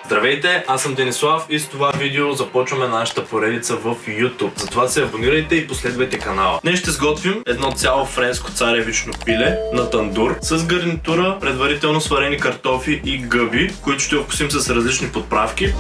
Здравейте, аз съм Денислав и с това видео започваме нашата поредица в YouTube. Затова се абонирайте и последвайте канала. Днес ще сготвим едно цяло френско царевично пиле на тандур с гарнитура, предварително сварени картофи и гъби, които ще вкусим с различни подправки.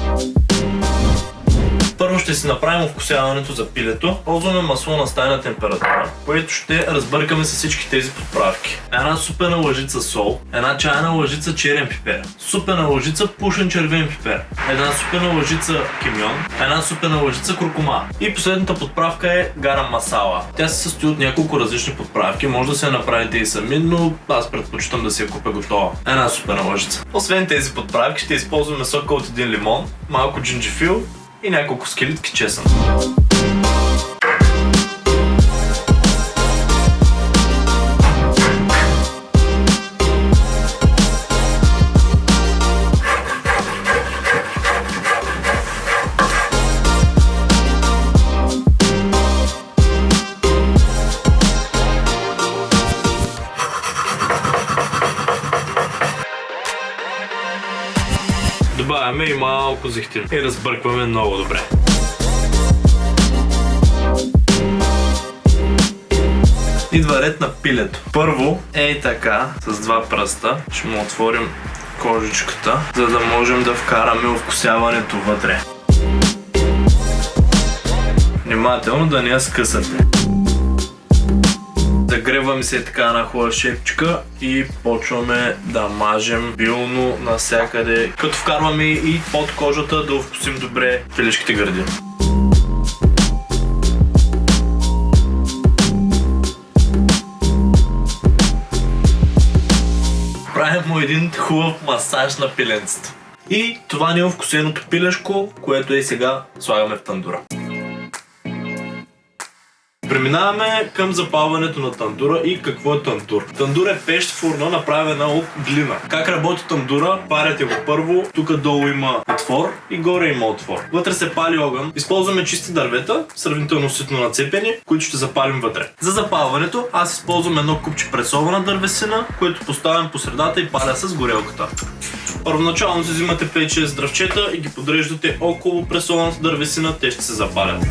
Първо ще си направим вкусяването за пилето. Ползваме масло на стайна температура, което ще разбъркаме с всички тези подправки. Една супена лъжица сол, една чайна лъжица черен пипер, супена лъжица пушен червен пипер, една супена лъжица кимьон, една супена лъжица куркума. И последната подправка е гарам масала. Тя се състои от няколко различни подправки, може да се я направите и сами, но аз предпочитам да си я купя готова. Една супена лъжица. Освен тези подправки ще използваме сока от един лимон, малко джинджифил и няколко скелитки чесън. Добавяме и малко зехтин и разбъркваме много добре. Идва ред на пилето. Първо, ей така, с два пръста ще му отворим кожичката, за да можем да вкараме вкусяването вътре. Внимателно да не я скъсате. Загреваме се така една хубава шепчика и почваме да мажем билно навсякъде, като вкарваме и под кожата да вкусим добре пилешките гърди. Правим му един хубав масаж на пиленцето. И това не е вкусеното пилешко, което е сега слагаме в тандура. Преминаваме към запалването на тандура и какво е тандур. Тандур е пещ фурна, направена от глина. Как работи тандура? Паряте го първо, тук долу има отвор и горе има отвор. Вътре се пали огън. Използваме чисти дървета, сравнително ситно нацепени, които ще запалим вътре. За запалването аз използвам едно купче пресована дървесина, което поставям по средата и паля с горелката. Първоначално си взимате 5-6 дръвчета и ги подреждате около пресованата дървесина, те ще се запалят.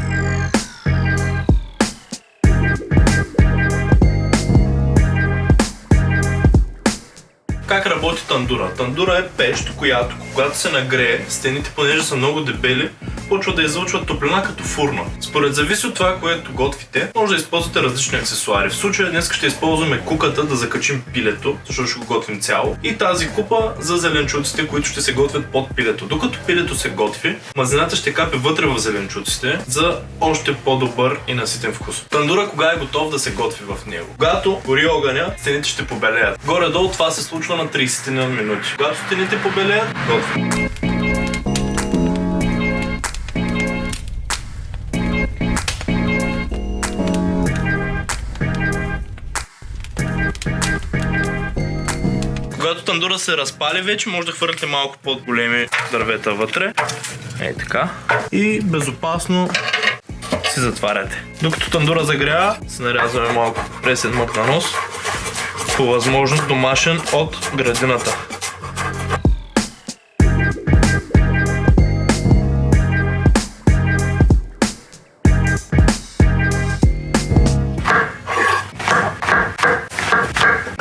Как работи тандура? Тандура е пещ, която когато се нагрее, стените, понеже са много дебели, почва да излъчват топлина като фурна. Според зависи от това, което готвите, може да използвате различни аксесуари. В случая днес ще използваме куката да закачим пилето, защото ще го готвим цяло, и тази купа за зеленчуците, които ще се готвят под пилето. Докато пилето се готви, мазнината ще капе вътре в зеленчуците за още по-добър и наситен вкус. Тандура кога е готов да се готви в него? Когато гори огъня, стените ще побелеят. Горе-долу това се случва на 30 на минути. Когато стените побелеят, готвим. Когато тандура се разпали вече, може да хвърлите малко по-големи дървета вътре. Ей така. И безопасно си затваряте. Докато тандура загрява, се нарязваме малко пресен мък на нос. По възможност домашен от градината.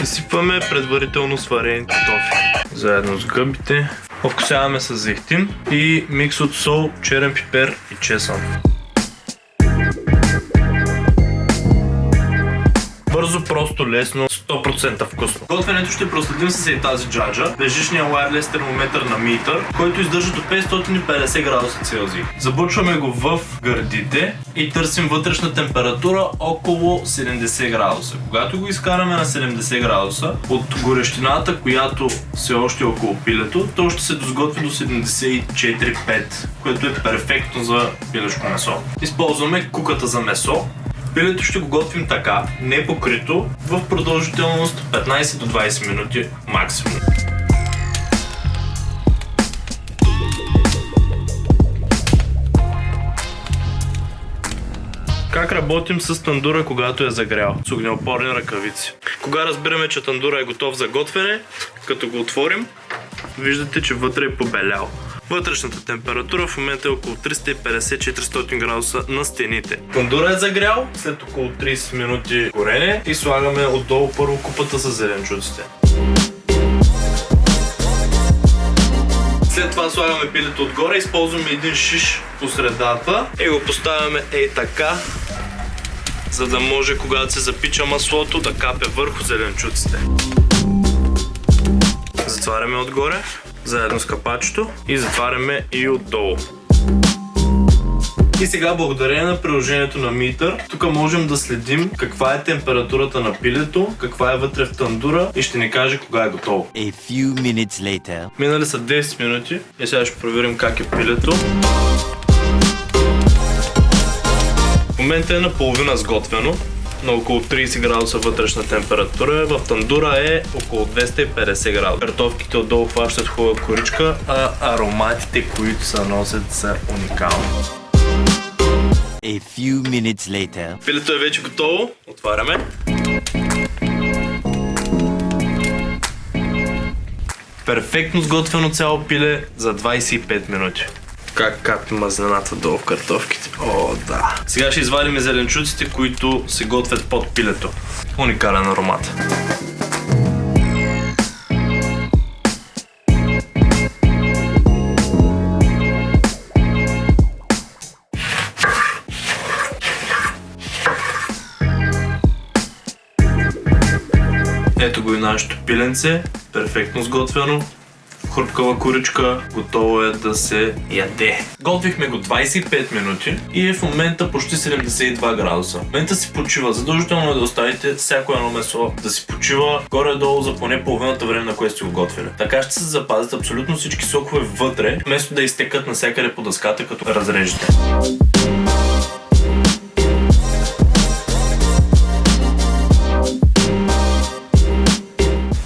Изсипваме предварително сварени картофи заедно с гъбите. Овкусяваме с зехтин и микс от сол, черен пипер и чесън. Бързо, просто, лесно, 100% вкусно. Готвенето ще проследим с и тази джаджа, безжичния wireless термометър на Meater, който издържа до 550 градуса Целзий. Забучваме го в гърдите и търсим вътрешна температура около 70 градуса. Когато го изкараме на 70 градуса, от горещината, която все още е около пилето, то ще се досготви до 74,5, което е перфектно за пилешко месо. Използваме куката за месо. Пилето ще го готвим така, не покрито, в продължителност 15 до 20 минути максимум. Как работим с тандура, когато е загрял? С огнеупорни ръкавици. Кога разбираме, че тандура е готов за готвене? Като го отворим, виждате, че вътре е побелял. Вътрешната температура в момента е около 350-400 градуса на стените. Тандура е загрял, след около 30 минути горене и слагаме отдолу първо купата с зеленчуците. След това слагаме пилето отгоре, използваме един шиш по средата и го поставяме ей така, за да може, когато се запича маслото, да капе върху зеленчуците. Затваряме отгоре, заедно с капачето, и затваряме и отдолу. И сега, благодарение на приложението на Meater, тук можем да следим каква е температурата на пилето, каква е вътре в тандура и ще ни каже кога е готово. A few minutes later. Минали са 10 минути и сега ще проверим как е пилето. В момента е наполовина сготвено, на около 30 градуса вътрешна температура. В тандура е около 250 градуса. Картофките отдолу хващат хубава коричка, а ароматите, които се носят, са уникални. A few minutes later. Пилето е вече готово. Отваряме. Перфектно сготвено цяло пиле за 25 минути. Как капи мазнината долу в картофките. О, да. Сега ще извадим зеленчуците, които се готвят под пилето. Уникален аромат. Ето го и нашето пиленце. Перфектно сготвено. Хрупкава коричка, готово е да се яде. Готвихме го 25 минути и е в момента почти 72 градуса. В момента си почива. Задължително е да оставите всяко едно месо да си почива горе-долу за поне половината време, на което сте го готвили. Така ще се запазят абсолютно всички сокове вътре, вместо да изтекат навсякъде по дъската, като разрежете.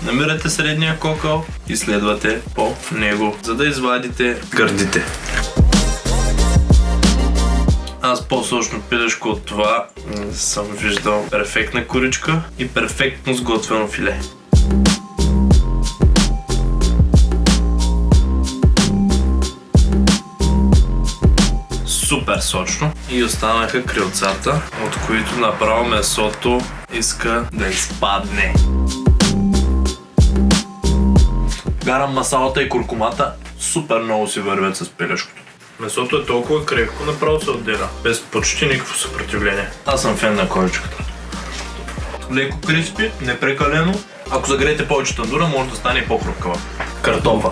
Намирате средния кокъл и следвате по него, за да извадите гърдите. Аз по-сочно пилешко от това съм виждал перфектна коричка и перфектно сготвено филе. Супер сочно. И останаха крилцата, от които направо месото иска да изпадне. Гарам масалата и куркумата супер много си вървят с пилешкото. Месото е толкова крехко, направо се отделя, без почти никакво съпротивление. Аз съм фен на коричката. Леко криспи, непрекалено. Ако загреете повече тандура, може да стане и по-хрупкава. Картофа.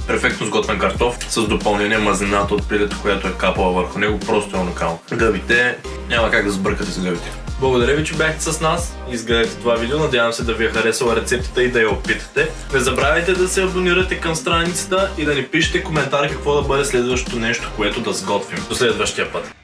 Перфектно сготвен картоф с допълнение мазнината от пилето, която е капала върху него, просто е уникално. Гъбите, няма как да сбъркате с гъбите. Благодаря ви, че бяхте с нас и изгледахте това видео. Надявам се да ви е харесала рецептата и да я опитате. Не забравяйте да се абонирате към страницата и да ни пишете коментар какво да бъде следващото нещо, което да сготвим. До следващия път!